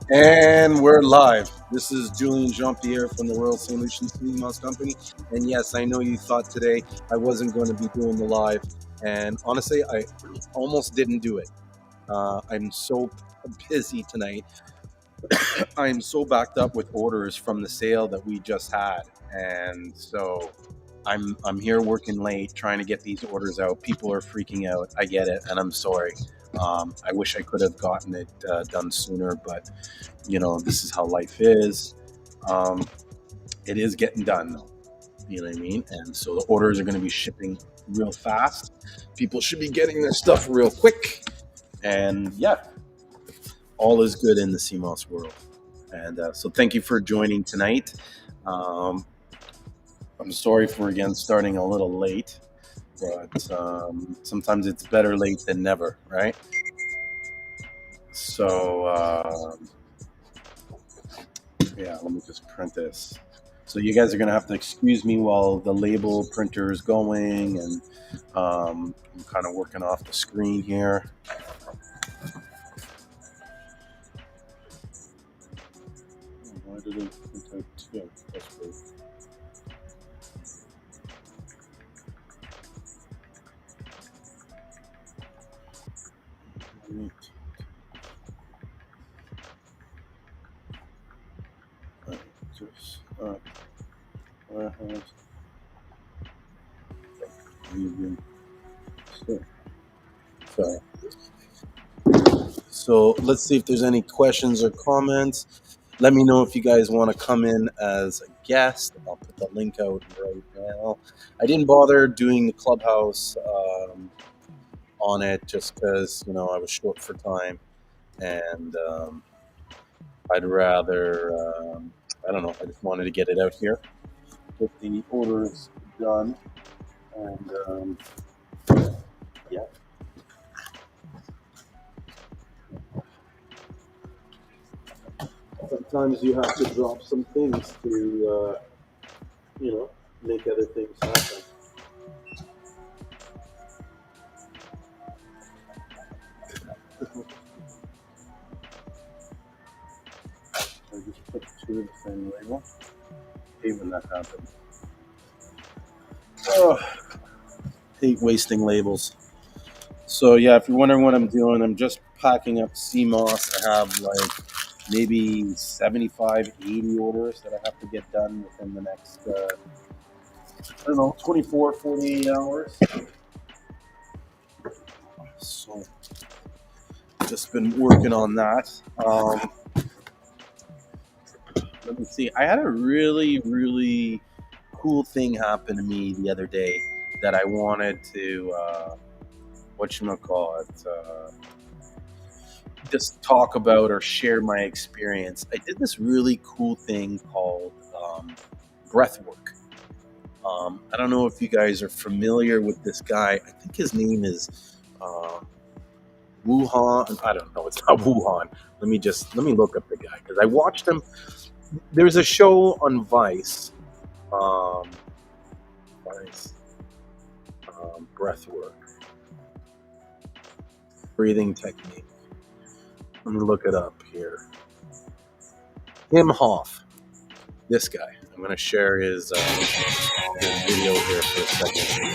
And we're live. This is Julien Jean-Pierre from the Royal St. Lucian Seamoss Company. And yes, I know you thought today I wasn't going to be doing the live. And honestly, I almost didn't do it. I'm so busy tonight. I'm so backed up with orders from the sale that we just had. And so I'm here working late trying to get these orders out. People are freaking out. I get it, and I'm sorry. I wish I could have gotten it done sooner, but this is how life is. Um, it is getting done, though. You know what I mean? And so the orders are going to be shipping real fast. People should be getting their stuff real quick. And yeah, all is good in the CMOS world. And so thank you for joining tonight. Um, I'm sorry for again starting a little late, but sometimes it's better late than never, right? So yeah, let me just print this. So you guys are gonna have to excuse me while the label printer is going, and I'm kind of working off the screen here. Why did it print out two? That's weird. Neat. Right, just, warehouse. Medium. Sorry. So let's see if there's any questions or comments. Let me know if you guys want to come in as a guest. I'll put the link out right now. I didn't bother doing the clubhouse on it just because I was short for time, and I'd rather I don't know. I just wanted to get it out here, get the orders done, and yeah. Sometimes you have to drop some things to make other things happen. I just put two of the same label. Hate when that happens. Oh, hate wasting labels. So yeah, if you're wondering what I'm doing, I'm just packing up CMOS. I have like maybe 75, 80 orders that I have to get done within the next, I don't know, 24, 48 hours. So just been working on that. Let me see. I had a really, really cool thing happen to me the other day that I wanted to, just talk about or share my experience. I did this really cool thing called breath work. I don't know if you guys are familiar with this guy. I think his name is Wuhan. I don't know. It's not Wuhan. Let me look up the guy because I watched him. There's a show on Vice. Um, Vice breath work, breathing technique. Let me look it up here. Tim Hoff. This guy. I'm going to share his video here for a second.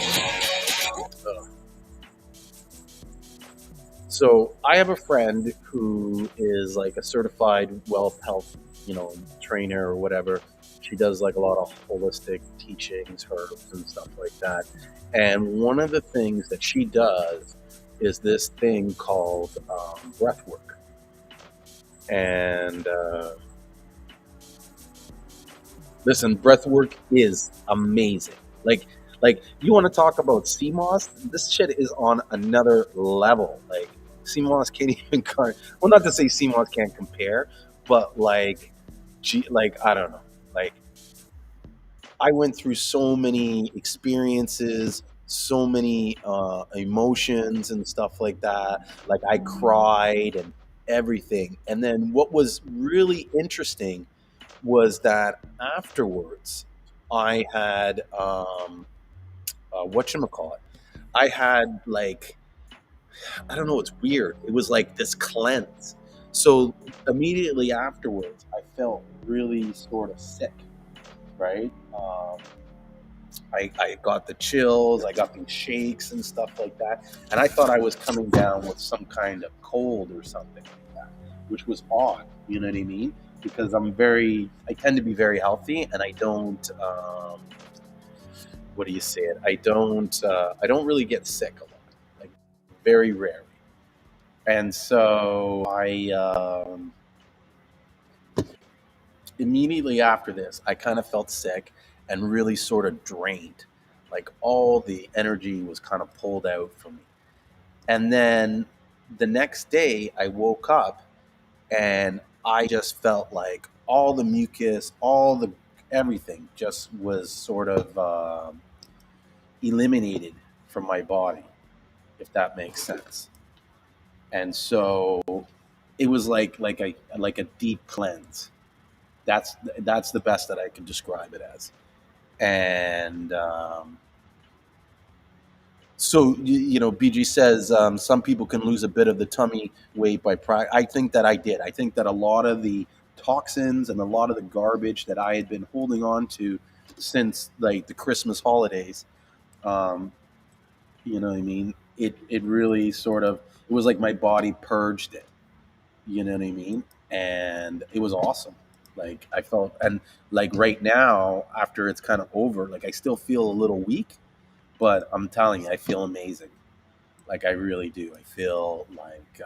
So I have a friend who is like a certified health, trainer or whatever. She does like a lot of holistic teachings, herbs and stuff like that. And one of the things that she does is this thing called breath work. And listen, breath work is amazing. Like you want to talk about CMOS? This shit is on another level. Like CMOS can't even well, not to say CMOS can't compare, but like I don't know. Like I went through so many experiences, so many emotions and stuff like that. Like I cried and everything. And then what was really interesting was that afterwards, I had whatchamacallit. I had like I don't know. It's weird. It was like this cleanse. So immediately afterwards, I felt really sort of sick, right? I got the chills, I got these shakes and stuff like that. And I thought I was coming down with some kind of cold or something like that, which was odd, you know what I mean? Because I tend to be very healthy and I don't, what do you say it? I don't really get sick a lot, like very rarely. And so immediately after this, I kind of felt sick and really sort of drained. Like all the energy was kind of pulled out from me. And then the next day, I woke up and I just felt like all the mucus, all the everything just was sort of eliminated from my body, if that makes sense. And so it was like a deep cleanse. That's the best that I can describe it as. And so BG says some people can lose a bit of the tummy weight by practice. I think that I did. I think that a lot of the toxins and a lot of the garbage that I had been holding on to since like the Christmas holidays, um, you know what I mean? It really sort of it was like my body purged it. You know what I mean? And it was awesome. Like I felt, and like right now, after it's kind of over, like I still feel a little weak, but I'm telling you, I feel amazing. Like I really do. I feel like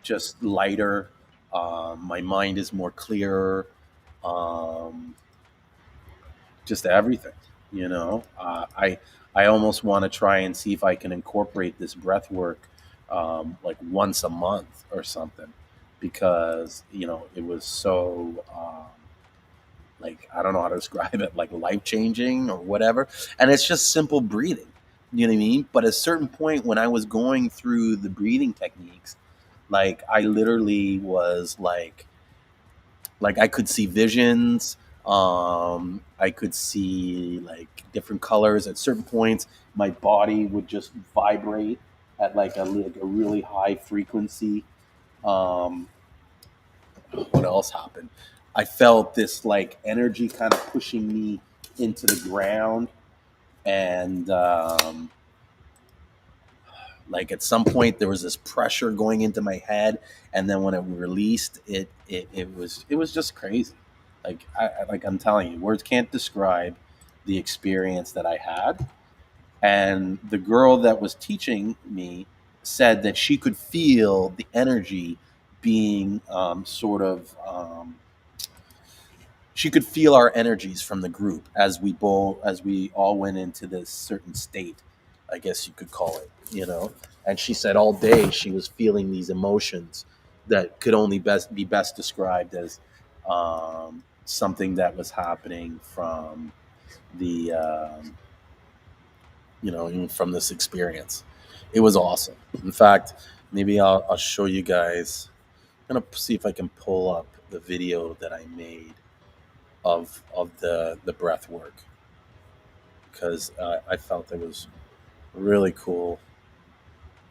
just lighter. My mind is more clearer. Um, just everything. I almost want to try and see if I can incorporate this breath work like once a month or something, because it was so like I don't know how to describe it, like life changing or whatever. And it's just simple breathing. You know what I mean? But at a certain point when I was going through the breathing techniques, like I literally was like I could see visions. I could see like different colors at certain points. My body would just vibrate at like a really high frequency. Um, what else happened? I felt this like energy kind of pushing me into the ground, and like at some point there was this pressure going into my head, and then when it released, it was just crazy. Like I'm telling you, words can't describe the experience that I had. And the girl that was teaching me said that she could feel the energy being she could feel our energies from the group as we all went into this certain state, I guess you could call it, and she said all day she was feeling these emotions that could only be best described as something that was happening from the even from this experience. It was awesome. In fact, maybe I'll show you guys. I'm gonna see if I can pull up the video that I made of the breath work, because I felt it was really cool.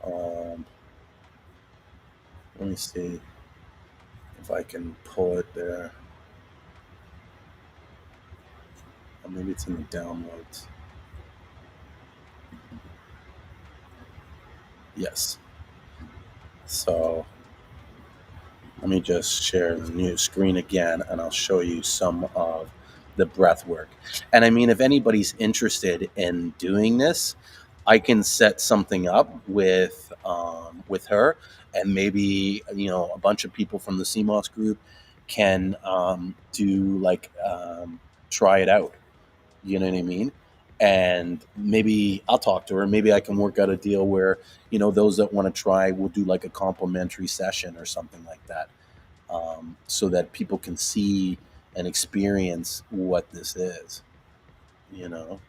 Um, Let me see if I can pull it there. Or maybe it's in the downloads. Yes. So let me just share the new screen again, and I'll show you some of the breath work. And I mean, if anybody's interested in doing this, I can set something up with her, and maybe a bunch of people from the Seamoss group can do like try it out. You know what I mean? And maybe I'll talk to her. Maybe I can work out a deal where those that want to try will do like a complimentary session or something like that, so that people can see and experience what this is. You know.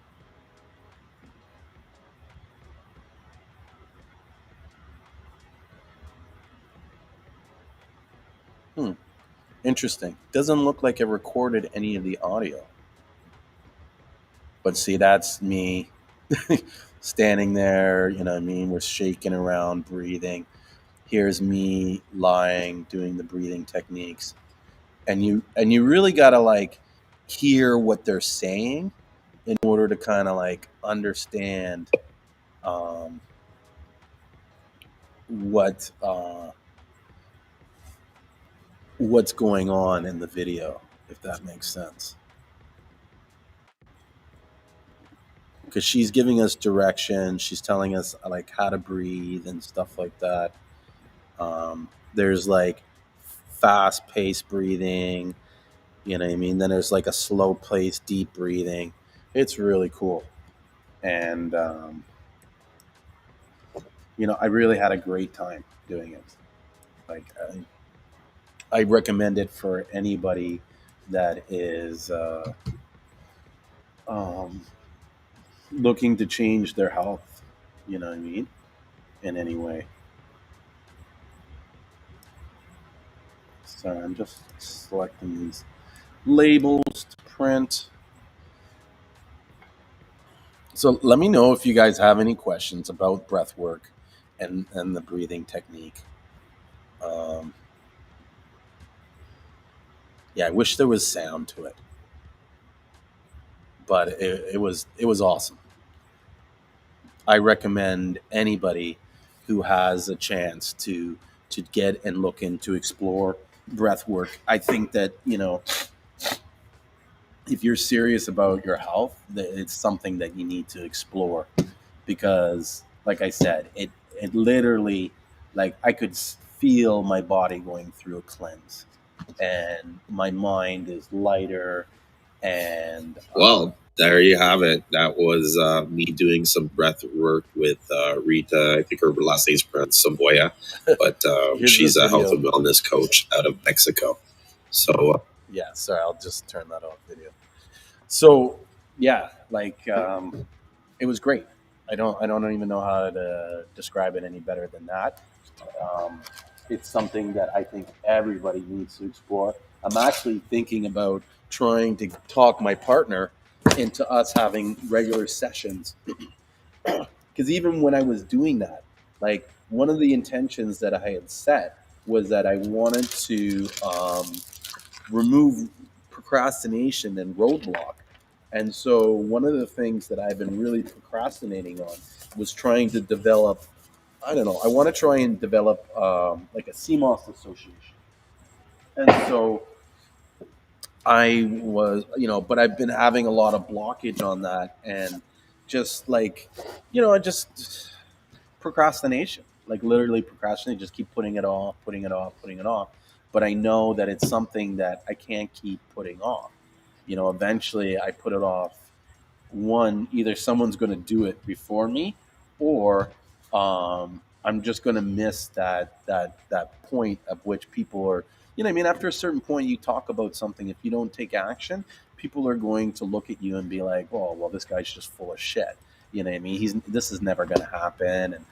Hmm. Interesting. Doesn't look like it recorded any of the audio. But see, that's me standing there. You know what I mean? We're shaking around, breathing. here's me lying, doing the breathing techniques, and you really gotta like hear what they're saying in order to kind of like understand um, what what's going on in the video, if that makes sense. Because she's giving us direction, she's telling us like how to breathe and stuff like that. There's like fast paced breathing, you know what I mean? Then there's like a slow pace, deep breathing. It's really cool. And, I really had a great time doing it. Like, I recommend it for anybody that is um, looking to change their health, you know what I mean? In any way. So I'm just selecting these labels to print. So let me know if you guys have any questions about breath work and the breathing technique. Um, yeah, I wish there was sound to it, but it was awesome. I recommend anybody who has a chance to get and look into explore breath work. I think that if you're serious about your health, that it's something that you need to explore because, like I said, it literally, like I could feel my body going through a cleanse, and my mind is lighter, and Well, there you have it. That was me doing some breath work with Rita. I think her last name's pronounced Savoya, but here's the she's a health and video. wellness coach out of Mexico. So, Yeah, sorry, I'll just turn that off video. So yeah, like it was great. I don't even know how to describe it any better than that. Um, it's something that I think everybody needs to explore. I'm actually thinking about trying to talk my partner into us having regular sessions because even when I was doing that, like one of the intentions that I had set was that I wanted to remove procrastination and roadblock. And so one of the things that I've been really procrastinating on was trying to develop. I don't know. I want to try and develop like a Seamoss association. And so but I've been having a lot of blockage on that, and just like, just procrastination, like literally procrastinate, just keep putting it off, putting it off, putting it off. But I know that it's something that I can't keep putting off. Eventually I put it off. One, either someone's going to do it before me, or I'm just going to miss that point of which people are. I mean, after a certain point, you talk about something. If you don't take action, people are going to look at you and be like, "Oh, well, this guy's just full of shit." You know what I mean? This is never going to happen, and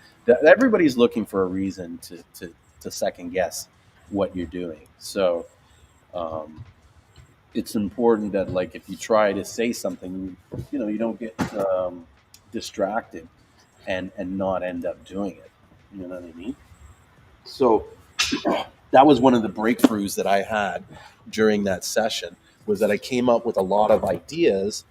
everybody's looking for a reason to second guess what you're doing. So. Um, it's important that, like, if you try to say something, you don't get distracted and not end up doing it. You know what I mean? So that was one of the breakthroughs that I had during that session, was that I came up with a lot of ideas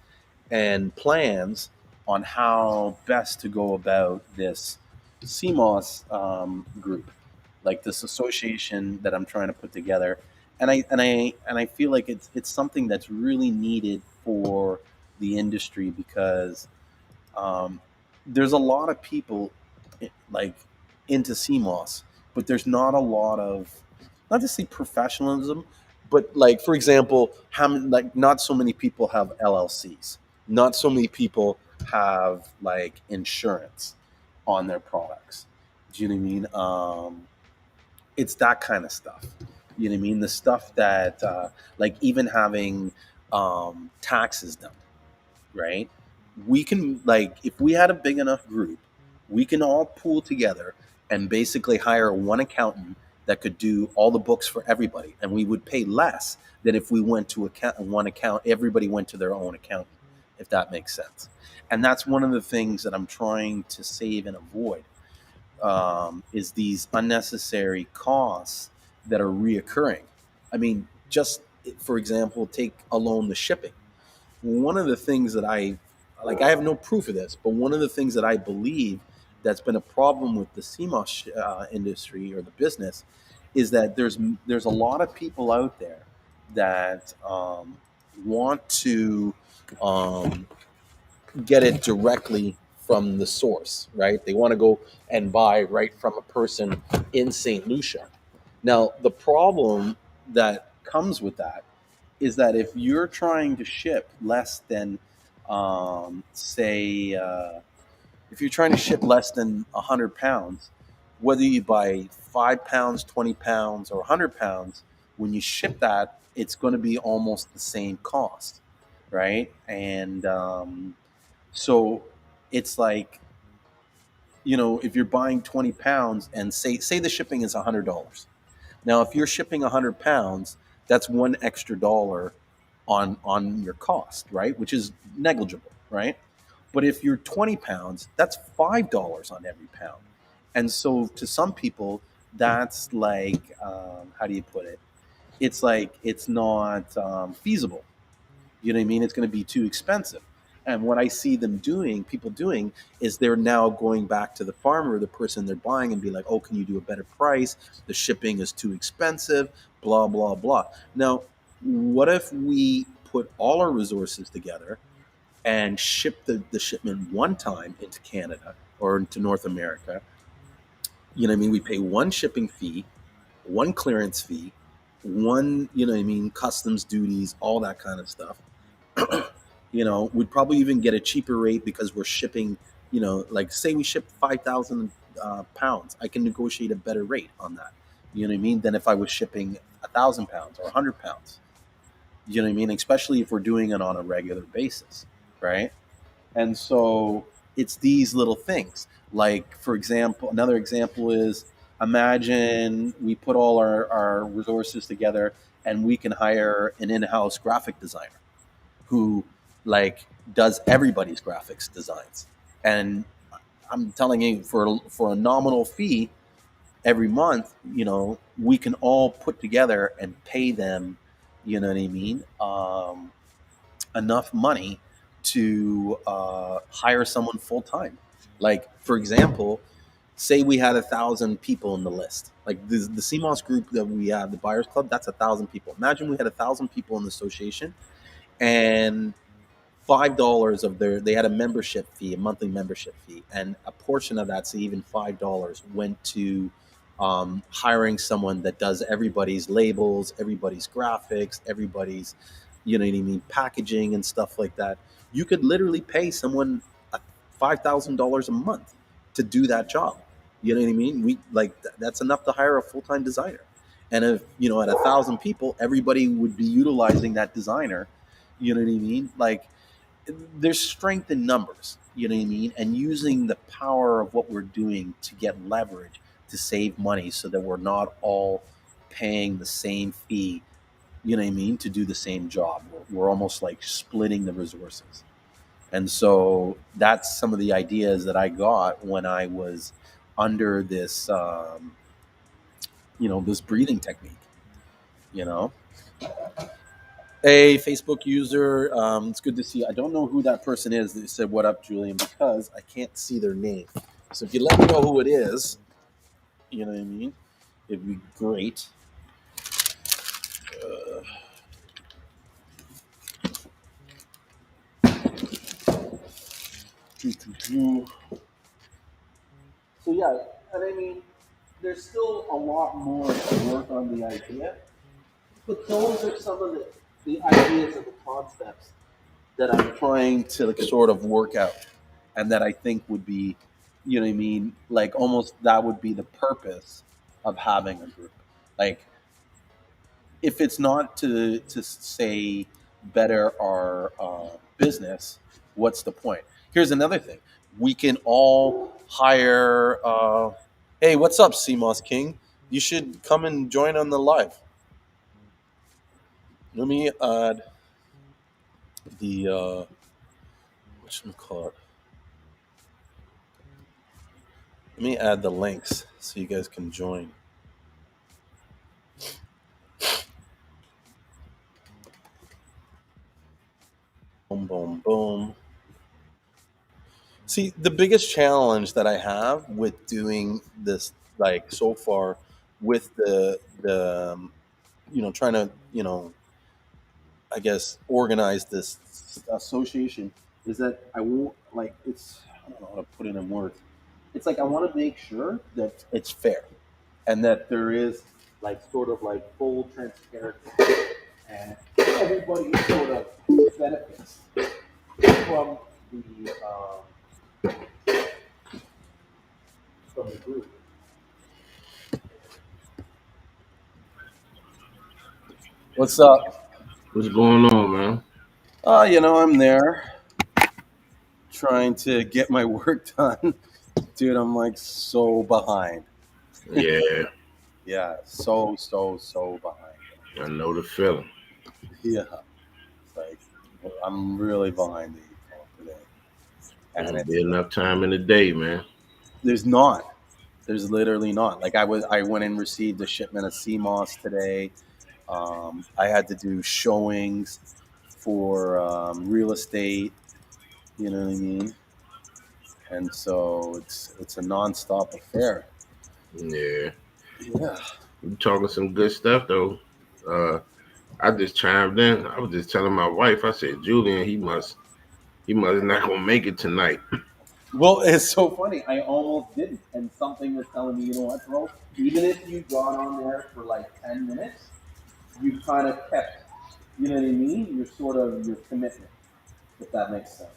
and plans on how best to go about this CMOS group, like this association that I'm trying to put together. And I feel like it's something that's really needed for the industry, because um, there's a lot of people like into CMOS, but there's not a lot of, not to say professionalism, but like, for example, like not so many people have LLCs. Not so many people have like insurance on their products. Do you know what I mean? It's that kind of stuff. You know what I mean? The stuff that, like, even having taxes done, right? We can, like, if we had a big enough group, we can all pool together and basically hire one accountant that could do all the books for everybody, and we would pay less than if we went to one account. Everybody went to their own accountant, if that makes sense. And that's one of the things that I'm trying to save and avoid. is these unnecessary costs that are reoccurring. I mean, just for example, take alone the shipping. One of the things that I have no proof of this, but one of the things that I believe that's been a problem with the CMOS industry or the business is that there's a lot of people out there that want to um, get it directly from the source, right? They want to go and buy right from a person in St. Lucia. Now, the problem that comes with that is that if you're trying to ship less than, say, if you're trying to ship less than 100 pounds, whether you buy 5 pounds, 20 pounds, or 100 pounds, when you ship that, it's going to be almost the same cost, right? And so it's like, if you're buying 20 pounds and say the shipping is $100. Now, if you're shipping 100 pounds, that's one extra dollar on your cost, right? Which is negligible, right? But if you're 20 pounds, that's $5 on every pound. And so to some people, that's like, how do you put it? It's like it's not feasible. You know what I mean? It's going to be too expensive. And what I see people doing, is they're now going back to the farmer, the person they're buying, and be like, "Oh, can you do a better price? The shipping is too expensive." Blah blah blah. Now, what if we put all our resources together and ship the shipment one time into Canada or into North America? You know what I mean? We pay one shipping fee, one clearance fee, one, what I mean, customs duties, all that kind of stuff. We'd probably even get a cheaper rate because we're shipping, like say we ship 5,000 pounds. I can negotiate a better rate on that. You know what I mean? Than if I was shipping 1,000 pounds or 100 pounds. You know what I mean? Especially if we're doing it on a regular basis, right? And so it's these little things. Like, for example, another example is, imagine we put all our resources together and we can hire an in-house graphic designer who like does everybody's graphics designs. And I'm telling you, for a nominal fee every month, we can all put together and pay them, you know what I mean, enough money to hire someone full time. Like, for example, say we had 1,000 people in the list. Like the CMOS group that we have, the Buyers Club, that's 1,000 people. Imagine we had 1,000 people in the association, and $5 of they had a membership fee, a monthly membership fee, and a portion of that, so even $5, went to hiring someone that does everybody's labels, everybody's graphics, everybody's, you know what I mean, packaging and stuff like that. You could literally pay someone $5,000 a month to do that job. You know what I mean? We like that's enough to hire a full time designer. And if at 1,000 people, everybody would be utilizing that designer. You know what I mean? Like, there's strength in numbers, you know what I mean? And using the power of what we're doing to get leverage to save money so that we're not all paying the same fee, you know what I mean, to do the same job. We're almost like splitting the resources. And so that's some of the ideas that I got when I was under this, this breathing technique, you know? Hey, Facebook user. It's good to see you. I don't know who that person is that said, "What up, Julian?" because I can't see their name. So if you let me know who it is, you know what I mean? It'd be great. Uh, so yeah, and I mean, there's still a lot more to work on the idea, but those are some of the ideas and the concepts that I'm trying to like sort of work out, and that I think would be, you know what I mean, like almost that would be the purpose of having a group. Like, if it's not to say better our business, what's the point? Here's another thing: we can all hire. Hey, what's up, Seamoss King? You should come and join on the live. Let me add the what should we call it? Let me add the links so you guys can join. Boom, boom, boom. See, the biggest challenge that I have with doing this, like so far, with trying to I guess organize this association, is that I won't like it's I don't know how to put it in words. It's like I want to make sure that it's fair and that there is like sort of like full transparency and everybody sort of benefits from the group. What's up? What's going on, man? I'm there trying to get my work done. Dude, I'm like so behind. Yeah, Yeah, so behind. I know the feeling. Yeah, it's like I'm really behind the eight ball today, There's and gonna it's be enough time in the day, man. there's not. There's literally not. Like I went and received a shipment of Seamoss today. I had to do showings for real estate. You know what I mean? And so it's a nonstop affair. Yeah, Yeah. you talking some good stuff though. Uh, I just chimed in. I was just telling my wife. I said, Julian, he must not gonna make it tonight. Well, it's so funny. I almost didn't, and something was telling me, you know what, bro? Even if you got on there for like 10 minutes, you kind of kept, you know what I mean? Your sort of your commitment, if that makes sense.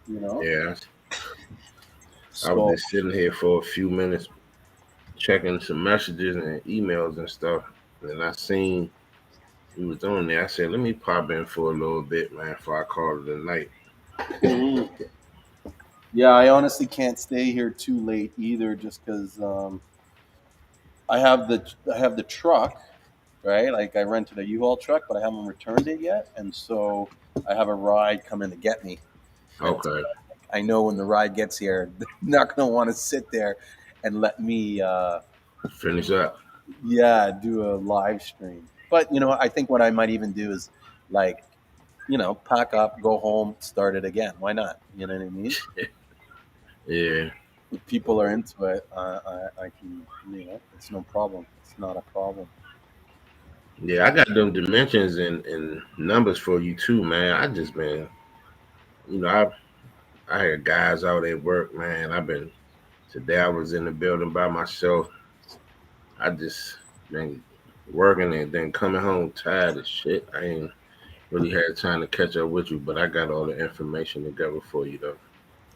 You know. Yeah, I was So, just sitting here for a few minutes checking some messages and emails and stuff, and I seen he was on there. I said, let me pop in for a little bit, man, before I call it a night. mhm. Yeah, I honestly can't stay here too late either, just because I have the truck, right? Like I rented a U-Haul truck, but I haven't returned it yet, and so I have a ride coming to get me. And Okay, I know when the ride gets here, they're not going to want to sit there and let me, finish up. yeah, do a live stream. But I think what I might even do is like, pack up, go home, start it again. Why not? You know what I mean? Yeah. If people are into it, I can, it's no problem. It's not a problem. Yeah, I got them dimensions and numbers for you too, man. I just been, you know, I had guys out at work, man. I've been today. I was in the building by myself. I just been working and then coming home tired as shit. I ain't really had time to catch up with you, but I got all the information together for you though.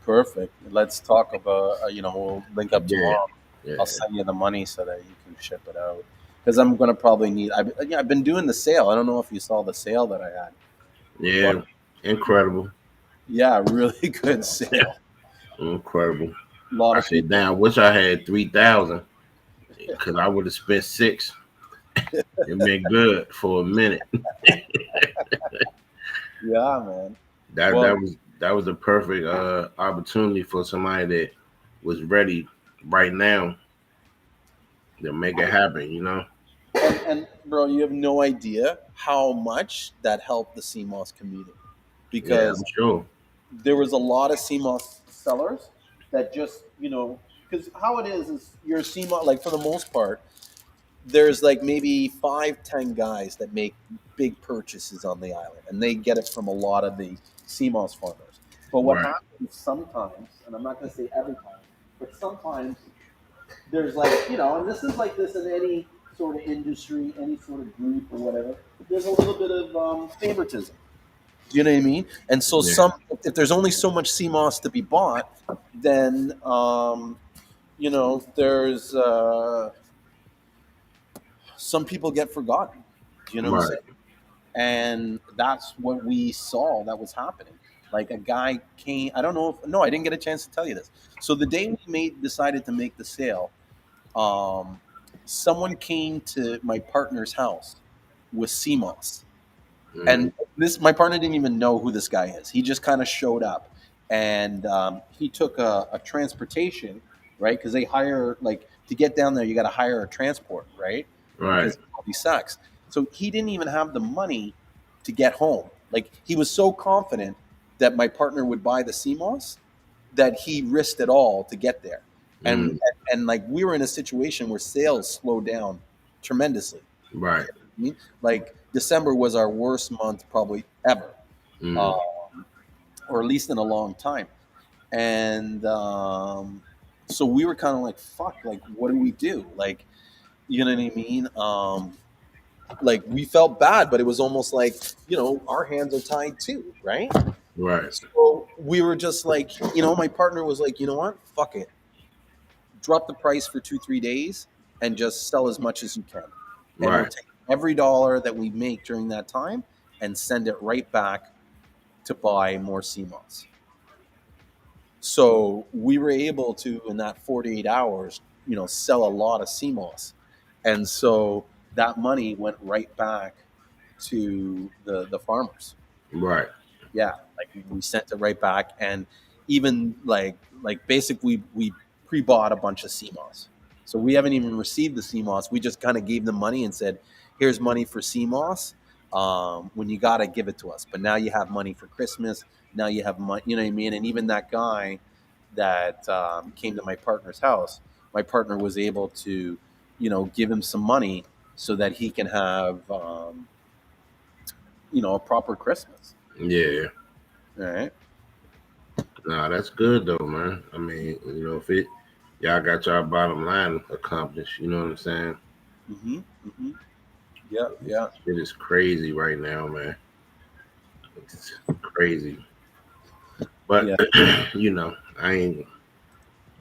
Perfect. Let's talk about, we'll link up Yeah, tomorrow. I'll yeah, send you the money so that you can ship it out. Because I'm going to probably need, yeah, I've been doing the sale. I don't know if you saw the sale that I had, but yeah. Incredible, yeah, really good sale. incredible. A lot I of said, people. damn, wish I had 3,000 because I would have spent six. It been good for a minute. Yeah, man. That Well, that was a perfect opportunity for somebody that was ready right now to make it happen. and bro, you have no idea how much that helped the CMOS community Yeah, I'm because sure. there was a lot of CMOS sellers that just, because how it is you're a CMOS, like for the most part, there's like maybe 5, 10 guys that make big purchases on the island and they get it from a lot of the CMOS farmers. But what Right, happens sometimes, and I'm not going to say every time, but sometimes there's like and this is like this in any sort of industry, any sort of group or whatever. There's a little bit of favoritism. Do you know what I mean? And so yeah, if there's only so much CMOS to be bought, then there's some people get forgotten. Do you know what I'm right. saying? And that's what we saw that was happening. Like a guy came. I don't know if no, I didn't get a chance to tell you this. So the day we decided to make the sale, um, someone came to my partner's house with CMOS, Mm, and this my partner didn't even know who this guy is. He just kind of showed up, and he took a transportation. right? Because they hire, like, to get down there, you got to hire a transport, right? Right. Because he sucks. So he didn't even have the money to get home. Like, he was so confident that my partner would buy the Seamoss that he risked it all to get there. And, Mm, like, we were in a situation where sales slowed down tremendously. right. I mean, like, December was our worst month probably ever, uh, Mm, or at least in a long time. And so we were kind of like, fuck, like, what do we do? Like, you know what I mean? Like, we felt bad, but it was almost like, our hands are tied too, right? right. So we were just like, my partner was like, you know what? Fuck it. Drop the price for 2, 3 days and just sell as much as you can. And we'll Right. take every dollar that we make during that time and send it right back to buy more CMOS. So we were able to, in that 48 hours, sell a lot of CMOS. And so that money went right back to the farmers. Right. Yeah, like, we sent it right back, and even like basically we pre-bought a bunch of CMOS. So we haven't even received the CMOS. We just kind of gave them money and said, "Here's money for CMOS. When you gotta give it to us, but now you have money for Christmas. Now you have money. You know what I mean?" And even that guy that came to my partner's house, my partner was able to, give him some money so that he can have, a proper Christmas. Yeah. All right. Nah, that's good though, man. I mean, if y'all got y'all bottom line accomplished, you know what I'm saying? Mm-hmm. Mm-hmm. Yeah. Yeah. It is crazy right now, man. It's crazy. But Yeah. I ain't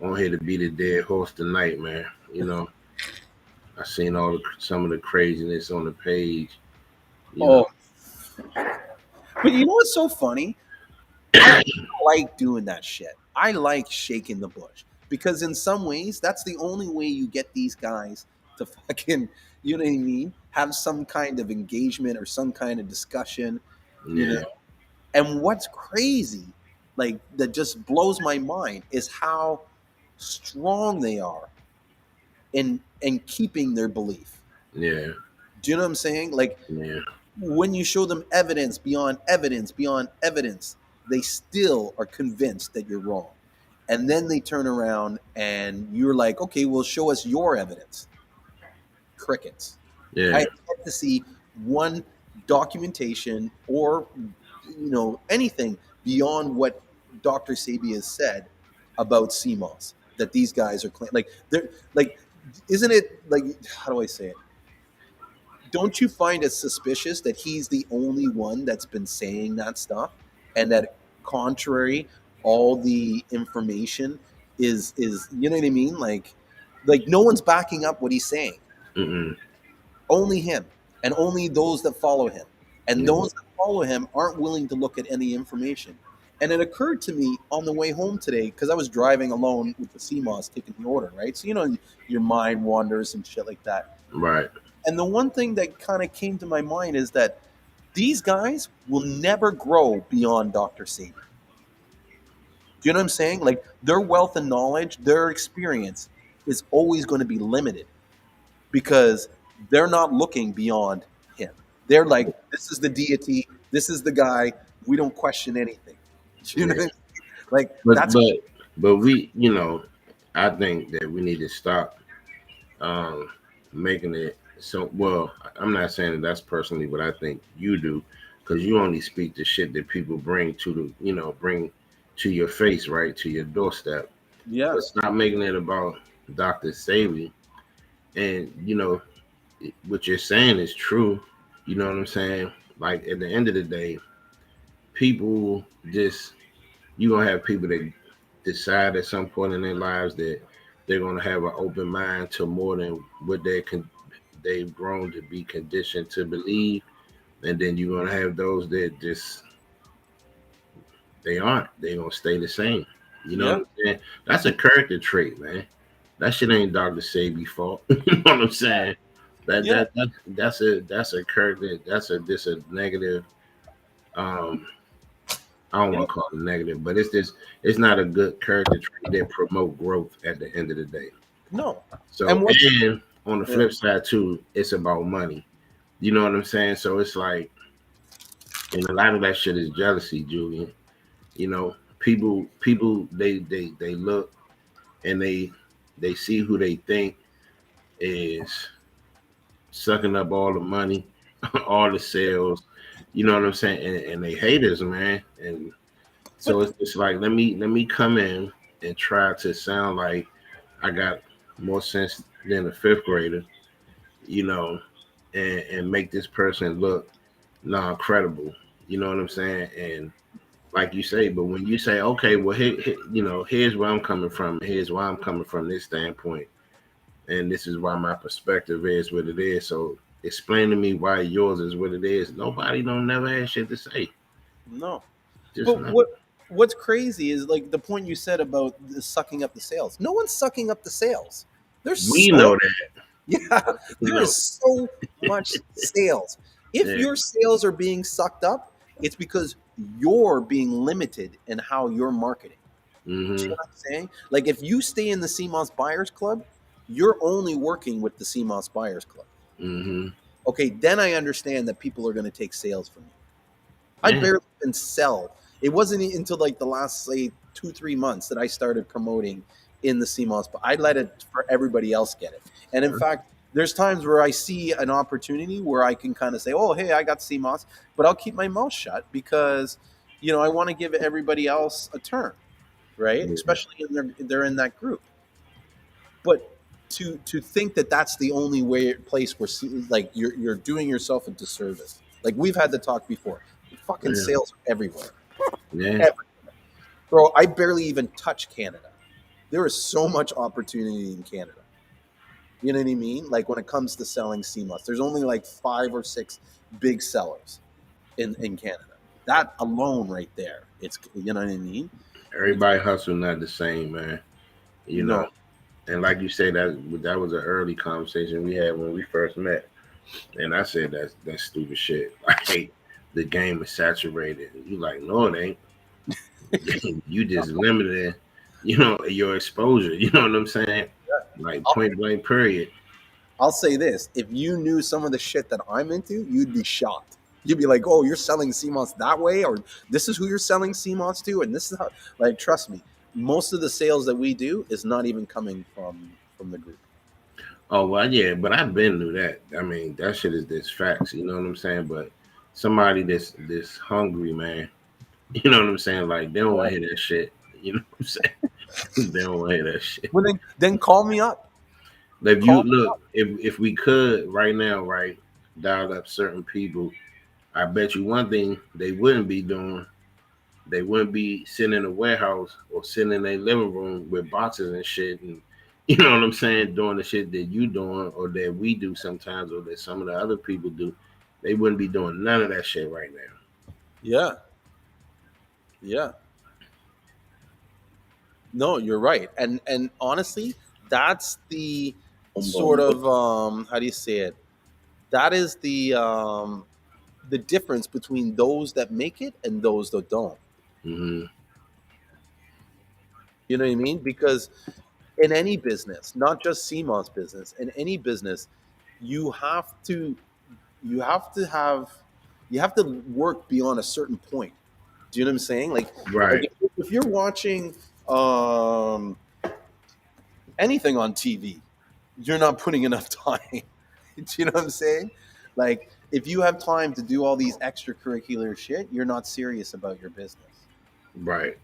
on here to be the dead horse tonight, man. I seen some of the craziness on the page. You know, Oh, but you know what's so funny? I like doing that shit. I like shaking the bush because in some ways that's the only way you get these guys to fucking, you know what I mean, have some kind of engagement or some kind of discussion, you know. yeah, And what's crazy, like, that just blows my mind is how strong they are in keeping their belief. yeah, Do you know what I'm saying? Like, yeah, when you show them evidence beyond evidence beyond evidence, they still are convinced that you're wrong. And then they turn around and you're like, okay, well, show us your evidence. Crickets. I yeah, have yet to see one documentation or, anything beyond what Dr. Sabi has said about CMOS that these guys are like, they're like, isn't it like, how do I say it? Don't you find it suspicious that he's the only one that's been saying that stuff, and that, contrary, all the information is, you know what I mean, like no one's backing up what he's saying. mm-mm, Only him, and only those that follow him, and yeah, those that follow him aren't willing to look at any information. And it occurred to me on the way home today, because I was driving alone with the CMOS taking the order, right? So, your mind wanders and shit like that. right, And the one thing that kind of came to my mind is that these guys will never grow beyond Dr. Sabi. Do you know what I'm saying? Like, their wealth and knowledge, their experience is always going to be limited because they're not looking beyond him. They're like, this is the deity, this is the guy, we don't question anything. You know yeah. what I mean? Like, But that's, but but we, I think that we need to stop um making it so. Well, I'm not saying that that's personally what I think you do, because you only speak the shit that people bring to your face, right, to your doorstep. yeah, But stop making it about Dr. Sabi. And what you're saying is true. You know what I'm saying? Like, at the end of the day, people just you're gonna have people that decide at some point in their lives that they're gonna have an open mind to more than what they've grown to be conditioned to believe, and then you're gonna have those that just they aren't. They're gonna stay the same. You know what yeah, I'm saying? That's a character trait, man. That shit ain't Dr. Sabi's fault. You know what I'm saying? That yeah, that, that that's a character. That's a negative um I don't You want know, to call it negative, but it's just it's not a good character trait that promote growth at the end of the day. no. And So what's and on the yeah, flip side too, it's about money. You know what I'm saying? So it's like, and a lot of that shit is jealousy, Julian. You know, people they look and they see who they think is sucking up all the money, all the sales. You know what I'm saying? And they haters, man. And so but it's like let me come in and try to sound like I got more sense than a fifth grader, you know, and make this person look non-credible. You know what I'm saying? And like you say, but when you say, okay, well, here's where I'm coming from. Here's why I'm coming from this standpoint, and this is why my perspective is what it is. So explain to me why yours is what it is. Nobody don't never have shit to say. no. Just But nothing. what's crazy is like the point you said about the sucking up the sales. No one's sucking up the sales. There's We so know that. yeah, there No. is so much sales. If Yeah. your sales are being sucked up, it's because you're being limited in how you're marketing. Do you know Mm-hmm. what I'm saying? Like if you stay in the CMOS Buyers Club, you're only working with the CMOS Buyers Club. Mm-hmm. Okay, then I understand that people are going to take sales from you. I Yeah. barely even sell. It wasn't until like the last say 2-3 months that I started promoting in the CMOS, but I let it for everybody else get it. And in fact, there's times where I see an opportunity where I can kind of say, "Oh, hey, I got CMOS," but I'll keep my mouth shut because I want to give everybody else a turn, right? Yeah. Especially in they're in that group. But to think that that's the only way place where like you're doing yourself a disservice. Like we've had to talk before. Fucking Yeah. sales are everywhere. Yeah. Bro, I barely even touch Canada. There is so much opportunity in Canada. You know what I mean? Like when it comes to selling CMOS, there's only like 5 or 6 big sellers in Canada. That alone, right there, it's you know what I mean. It's Everybody hustle not the same, man. You know. no, And like you said, that was an early conversation we had when we first met. And I said that's stupid shit. Like the game is saturated. You like, no, it ain't. You just limited, your exposure. You know what I'm saying? Like I'll, point blank period. I'll say this: if you knew some of the shit that I'm into, you'd be shocked. You'd be like, "Oh, you're selling CMOS that way, or this is who you're selling CMOS to, and this is how." Like, trust me, most of the sales that we do is not even coming from the group. Oh well, yeah, but I've been through that. I mean, that shit is this facts. You know what I'm saying? But somebody that's hungry, man. You know what I'm saying? Like they don't want to hear that shit. You know what I'm saying? They don't want to hear that shit. Well, then call me up. If you Call me look, up. if we could right now, right, dial up certain people, I bet you one thing they wouldn't be doing. They wouldn't be sitting in a warehouse or sitting in a living room with boxes and shit, and you know what I'm saying, doing the shit that you doing or that we do sometimes or that some of the other people do. They wouldn't be doing none of that shit right now. Yeah, yeah. No, you're right. And honestly, that's the Boom, sort boom. of how do you say it? That is the difference between those that make it and those that don't. Mm-hmm. You know what I mean? Because in any business, not just CMOS business, in any business, you have to you have to have you have to work beyond a certain point. Do you know what I'm saying? Like Right. if you're watching um, anything on TV, you're not putting enough time. Do you know what I'm saying? Like if you have time to do all these extracurricular shit, you're not serious about your business. Right.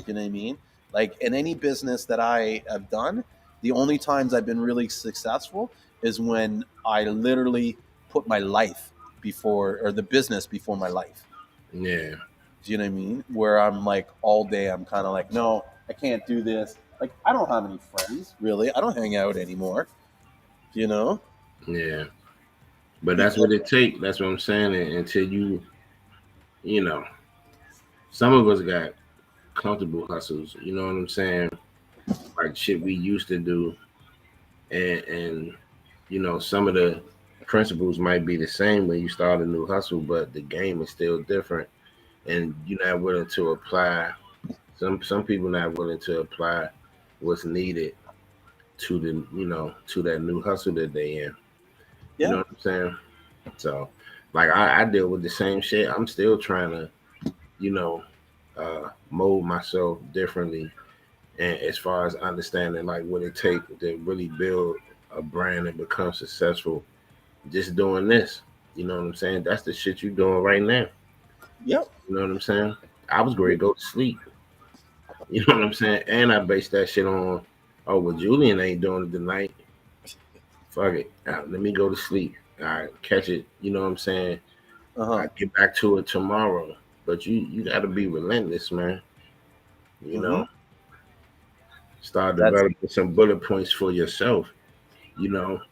You know what I mean? Like in any business that I have done, the only times I've been really successful is when I literally put my life before or the business before my life. Yeah. Do you know what I mean? Where I'm like all day, I'm kind of like, no, I can't do this. Like I don't have any friends really. I don't hang out anymore. You know, Yeah. But that's because what it take. That's what I'm saying. Until you know, some of us got comfortable hustles. You know what I'm saying? Like shit we used to do, and some of the principles might be the same when you start a new hustle, but the game is still different. and you're not willing to apply. Some people not willing to apply what's needed to the to that new hustle that they in. You know Yeah. what I'm saying? So, like I deal with the same shit. I'm still trying to you know mold myself differently, and as far as understanding like what it takes to really build a brand and become successful, just doing this. You know what I'm saying? That's the shit you doing right now. Yep. You know what I'm saying? I was going to go to sleep. You know what I'm saying? And I based that shit on, oh, well, Julian ain't doing it tonight. Fuck it. Let me go to sleep. All right, catch it. You know what I'm saying? Uh I huh. get back to it tomorrow. But you got to be relentless, man. You Mm-hmm. know, start That's developing some bullet points for yourself. You know,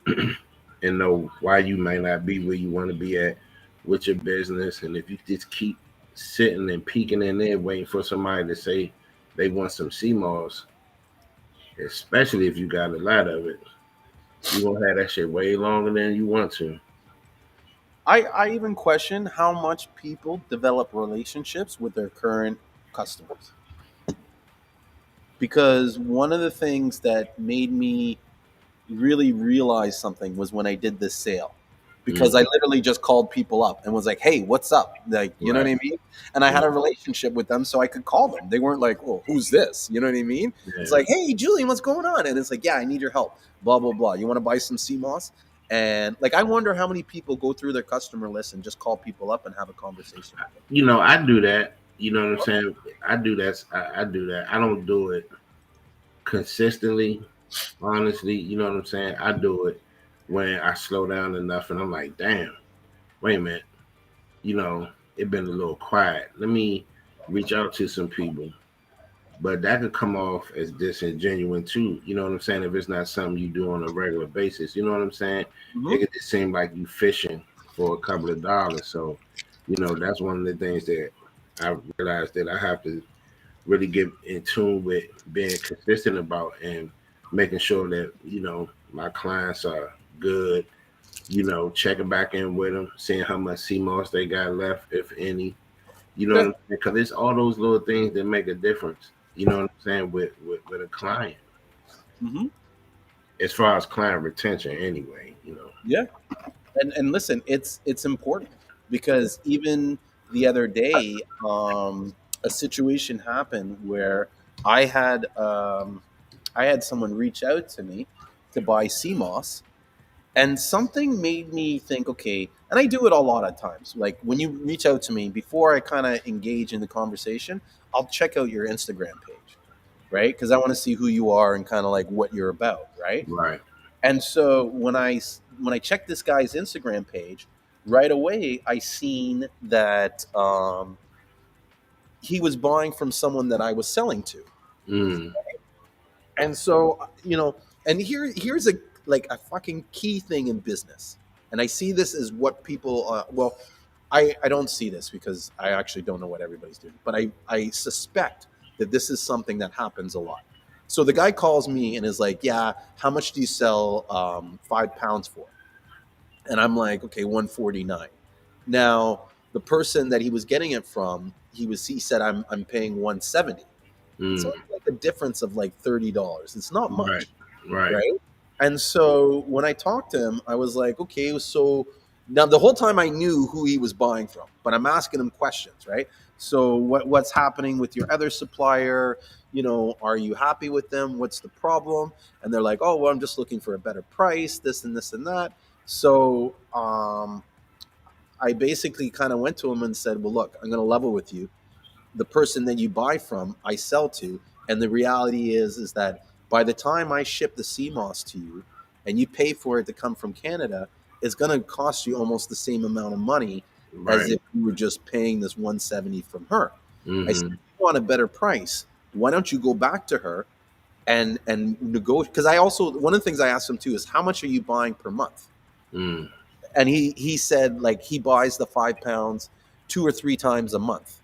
and know why you may not be where you want to be at with your business. And if you just keep sitting and peeking in there waiting for somebody to say they want some Seamoss, especially if you got a lot of it, you gonna have that shit way longer than you want to. I even question how much people develop relationships with their current customers. Because one of the things that made me really realize something was when I did this sale. Because I Mm, literally just called people up and was like, "Hey, what's up?" Like, you know what right. I mean? And I had Mm, a relationship with them, so I could call them. They weren't like, "Oh, who's this?" You know what I mean? It's yeah. like, "Hey, Julian, what's going on?" And it's like, "Yeah, I need your help." Blah blah blah. You want to buy some CMOS? And like, I wonder how many people go through their customer list and just call people up and have a conversation with them. I do that. You know what I'm saying? I do that. I do that. I don't do it consistently, honestly. You know what I'm saying? I do it when I slow down enough and I'm like, damn, wait a minute. You know, it been a little quiet. Let me reach out to some people. But that could come off as disingenuous too. You know what I'm saying? If it's not something you do on a regular basis, you know what I'm saying? It Mm-hmm. could just seem like you fishing for a couple of dollars. So, that's one of the things that I realized that I have to really get in tune with being consistent about and making sure that, my clients are good, checking back in with them, seeing how much CMOS they got left, if any, Yeah. because it's all those little things that make a difference. You know what I'm saying with a client, Mm-hmm. as far as client retention, anyway. Yeah. And listen, it's important because even the other day, a situation happened where I had um, I had someone reach out to me to buy CMOS, and something made me think, okay, and I do it a lot of times. Like when you reach out to me, before I kind of engage in the conversation, I'll check out your Instagram page, right? Because I want to see who you are and kind of like what you're about, right? Right. And so when I checked this guy's Instagram page, right away I seen that he was buying from someone that I was selling to. Mm. And so and here's a like a fucking key thing in business. And I see this as what people well, I don't see this because I actually don't know what everybody's doing, but I suspect that this is something that happens a lot. So the guy calls me and is like, "Yeah, how much do you sell 5 pounds for?" And I'm like, "Okay, 149." Now the person that he was getting it from, he said, I'm paying 170. It's Mm. only like a difference of like $30. It's not Right. much, Right. right? And so when I talked to him, I was like, "Okay, so now the whole time I knew who he was buying from, but I'm asking him questions, right? So what's happening with your other supplier? Are you happy with them? What's the problem?" And they're like, "Oh, well, I'm just looking for a better price, this and this and that." So I basically kind of went to him and said, "Well, look, I'm going to level with you. The person that you buy from, I sell to, and the reality is that by the time I ship the CMOS to you, and you pay for it to come from Canada, it's going to cost you almost the same amount of money as Right. if you were just paying this 170 from her." I said, Mm-hmm. "If you want a better price, why don't you go back to her and negotiate?" Because I also, one of the things I asked him too is, "How much are you buying per month?" Mm. And he said like he buys the 5 pounds 2 or 3 times a month.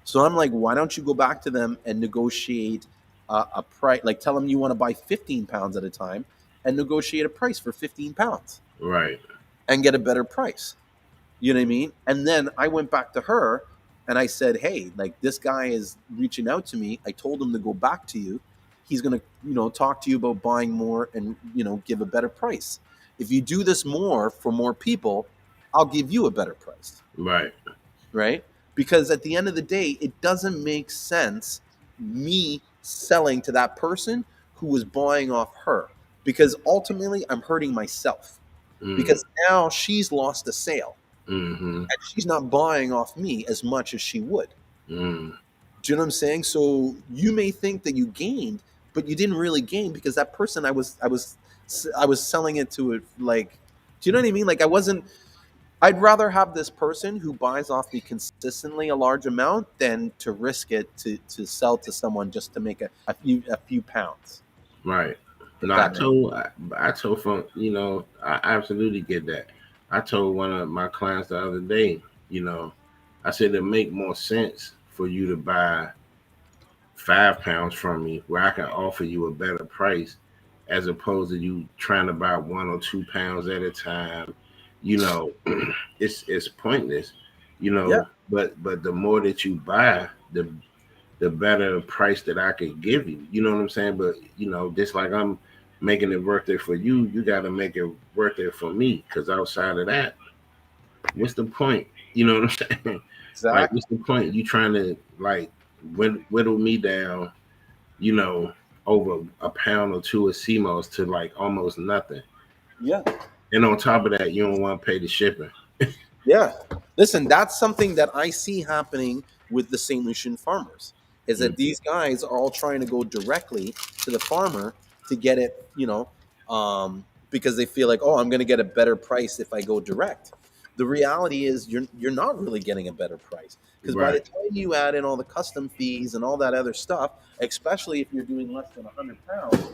So I'm like, "Why don't you go back to them and negotiate a price? Like, tell them you want to buy 15 pounds at a time and negotiate a price for 15 pounds Right. and get a better price." You know what I mean? And then I went back to her and I said, hey, like this guy is reaching out to me. I told him to go back to you. He's gonna, talk to you about buying more and give a better price. If you do this more for more people, I'll give you a better price, Right. right? Because at the end of the day, it doesn't make sense me selling to that person who was buying off her, because ultimately I'm hurting myself, Mm. because now she's lost a sale Mm-hmm. and she's not buying off me as much as she would. Mm. Do you know what I'm saying? So you may think that you gained, but you didn't really gain, because that person I was selling it to, it like, do you know what I mean? Like I wasn't. I'd rather have this person who buys off me consistently a large amount than to risk it to sell to someone just to make a few pounds. Right. If No, I that makes told I told from I absolutely get that. I told one of my clients the other day, I said it make more sense for you to buy 5 pounds from me where I can offer you a better price as opposed to you trying to buy 1 or 2 pounds at a time. You know, it's pointless, yeah, but the more that you buy, the better price that I could give you. You know what I'm saying? But just like I'm making it worth it for you, you got to make it worth it for me. Because outside of that, what's the point? You know what I'm saying? Like, exactly. what's the point? You trying to like whittle me down, you know, over a pound or two of Seamoss to like almost nothing. Yeah. And on top of that, you don't want to pay the shipping. Yeah. Listen, that's something that I see happening with the St. Lucian farmers, is that Mm, these guys are all trying to go directly to the farmer to get it, because they feel like, oh, I'm going to get a better price if I go direct. The reality is you're not really getting a better price, because by the right, time you add in all the custom fees and all that other stuff, especially if you're doing less than 100 pounds,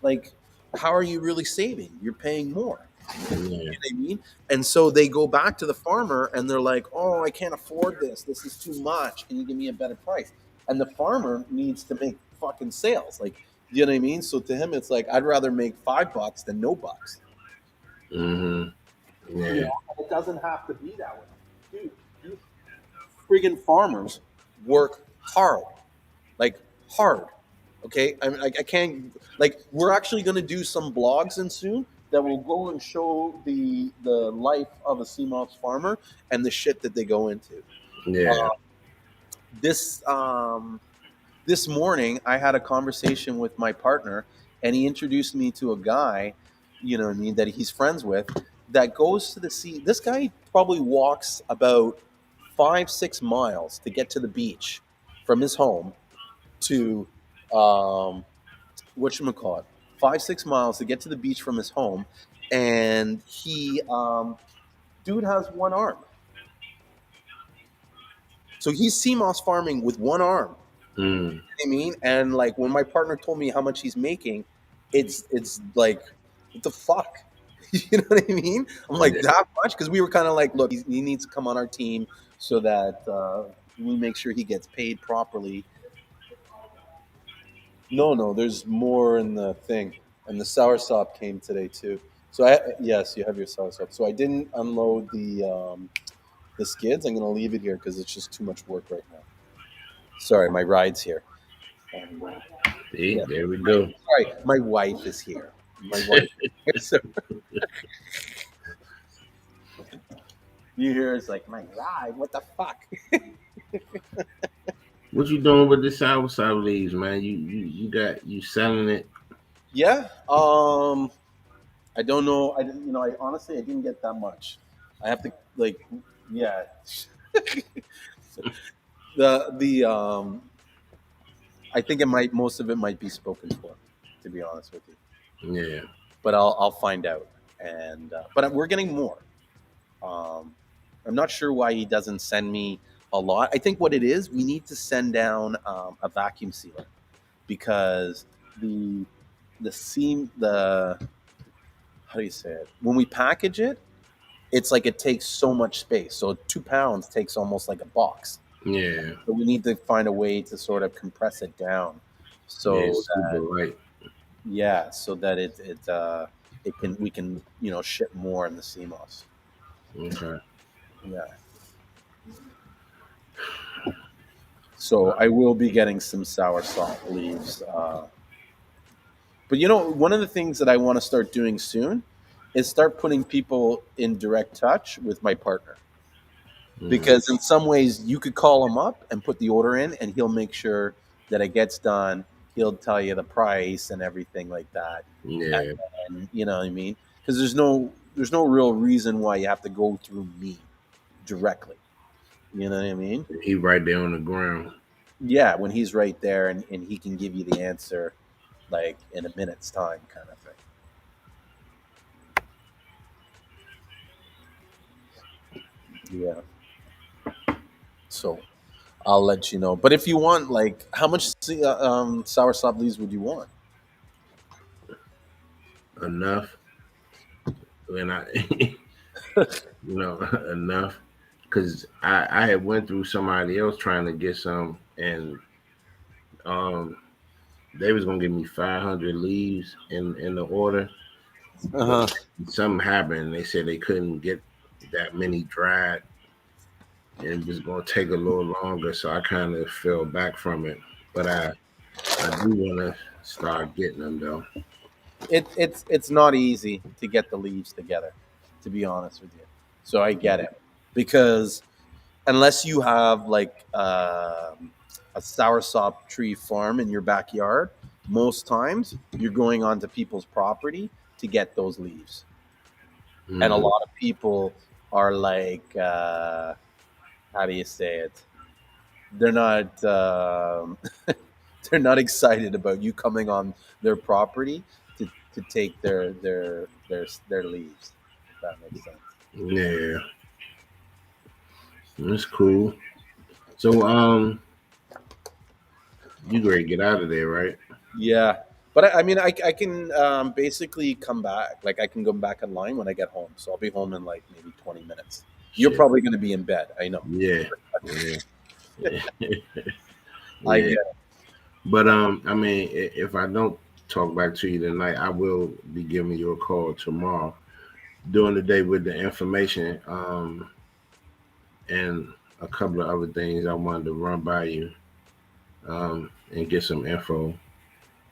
like how are you really saving? You're paying more. yeah, You know what I mean? And so they go back to the farmer and they're like, "Oh, I can't afford this. This is too much. Can you give me a better price?" And the farmer needs to make fucking sales. Like, you know what I mean? So to him, it's like, I'd rather make $5 than no bucks. mm-hmm, You yeah, know, and it doesn't have to be that way, dude. These friggin' farmers work hard, like hard. Okay, I can't, like, we're actually going to do some blogs and soon that will go and show the life of a Seamoss farmer and the shit that they go into. yeah. Uh, this morning, I had a conversation with my partner, and he introduced me to a guy, you know what I mean, that he's friends with, that goes to the sea. This guy probably walks about 5-6 miles to get to the beach from his home to um, whatchamacallit, 5-6 miles to get to the beach from his home, and he dude has one arm, so he's CMOS farming with one arm. Mm, I mean, and like when my partner told me how much he's making, it's like, what the fuck, you know what I mean? I'm like, yeah. that much? Because we were kind of like, look, he needs to come on our team so that we make sure he gets paid properly. No, no, there's more in the thing. And the soursop came today too. So yes, you have your soursop. So I didn't unload the skids. I'm gonna leave it here because it's just too much work right now. Sorry, my ride's here. And, See, yeah, there we go. sorry, my wife is here. My wife is here. So you hear it's like, my ride. What the fuck? What you doing with the soursop leaves, man? You selling it? Yeah. I don't know. I honestly I didn't get that much. I have to, like, yeah. The I think it might most of it might be spoken for, to be honest with you. Yeah, But I'll find out. And but we're getting more. Um, I'm not sure why he doesn't send me a lot. I think what it is, we need to send down a vacuum sealer, because the the how do you say it, when we package it, it's like it takes so much space. So 2 pounds takes almost like a box. yeah, So we need to find a way to sort of compress it down, yeah. so It's super that, light. yeah, so that it can we can ship more in the CMOS. Okay. Yeah. So I will be getting some soursop leaves. But one of the things that I want to start doing soon is start putting people in direct touch with my partner. Mm, Because in some ways you could call him up and put the order in, and he'll make sure that it gets done. He'll tell you the price and everything like that. yeah, And you know what I mean? Because there's no real reason why you have to go through me directly. You know what I mean? he right there on the ground. Yeah, when he's right there, and he can give you the answer like in a minute's time, kind of thing. Yeah. So I'll let you know. But if you want, like, how much sour sop leaves would you want? Enough, and I, enough, because I had went through somebody else trying to get some, and um, they was gonna give me 500 leaves in the order, but Uh-huh. something happened. They said they couldn't get that many dried, and it was gonna take a little longer, so I kind of fell back from it. But I do want to start getting them though. It's not easy to get the leaves together, to be honest with you. So I get it, because unless you have like a soursop tree farm in your backyard, most times you're going onto people's property to get those leaves, and a Mm, lot of people are like, how do you say it? They're not they're not excited about you coming on their property to take their leaves. If that makes sense. yeah, that's cool. So you ready to get out of there, right? Yeah, but I mean, I can basically come back. Like I can go back online when I get home. So I'll be home in like maybe 20 minutes. You're Shit. probably going to be in bed. I know. Yeah, yeah, I yeah. get it. But I mean, if I don't talk back to you tonight, I will be giving you a call tomorrow during the day with the information and a couple of other things I wanted to run by you and get some info,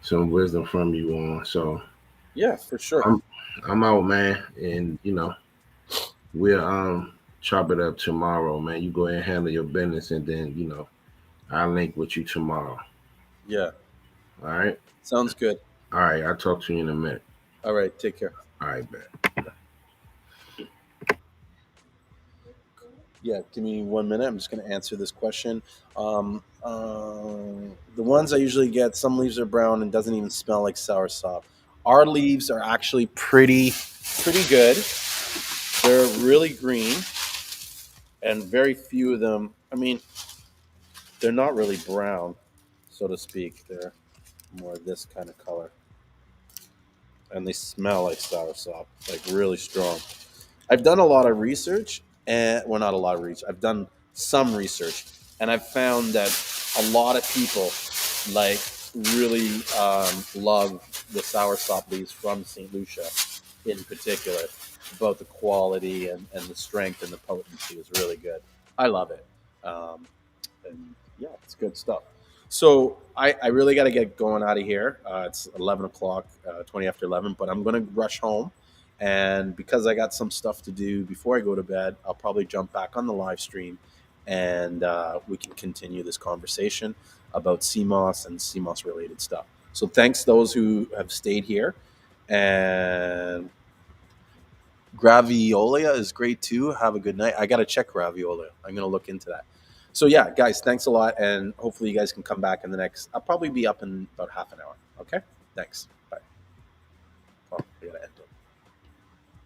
some wisdom from you on. So Yeah, for sure. I'm I'm out, man, and we'll chop it up tomorrow, man. You go ahead and handle your business, and then I'll link with you tomorrow. Yeah, All right, sounds good. all right. I'll talk to you in a minute. All right, take care. All right, bet. Yeah, give me 1 minute. I'm just going to answer this question. The ones I usually get, some leaves are brown and doesn't even smell like soursop. Our leaves are actually pretty good. They're really green, and very few of them. I mean, they're not really brown, so to speak. They're more this kind of color, and they smell like soursop, like really strong. I've done a lot of research, and well, not a lot of research. I've done some research, and I've found that a lot of people like really love the soursop leaves from St. Lucia, in particular, about the quality and the strength and the potency is really good. I love it, and yeah, it's good stuff. So I really got to get going out of here. It's 11 o'clock, 20 after 11, but I'm going to rush home. And because I got some stuff to do before I go to bed, I'll probably jump back on the live stream, and we can continue this conversation about CMOS and CMOS related stuff. So thanks those who have stayed here. And Graviola is great too. Have a good night. I got to check Graviola. I'm going to look into that. So yeah, guys, thanks a lot, and hopefully you guys can come back in the next. I'll probably be up in about half an hour. Okay, thanks. Bye. Oh, I gotta end.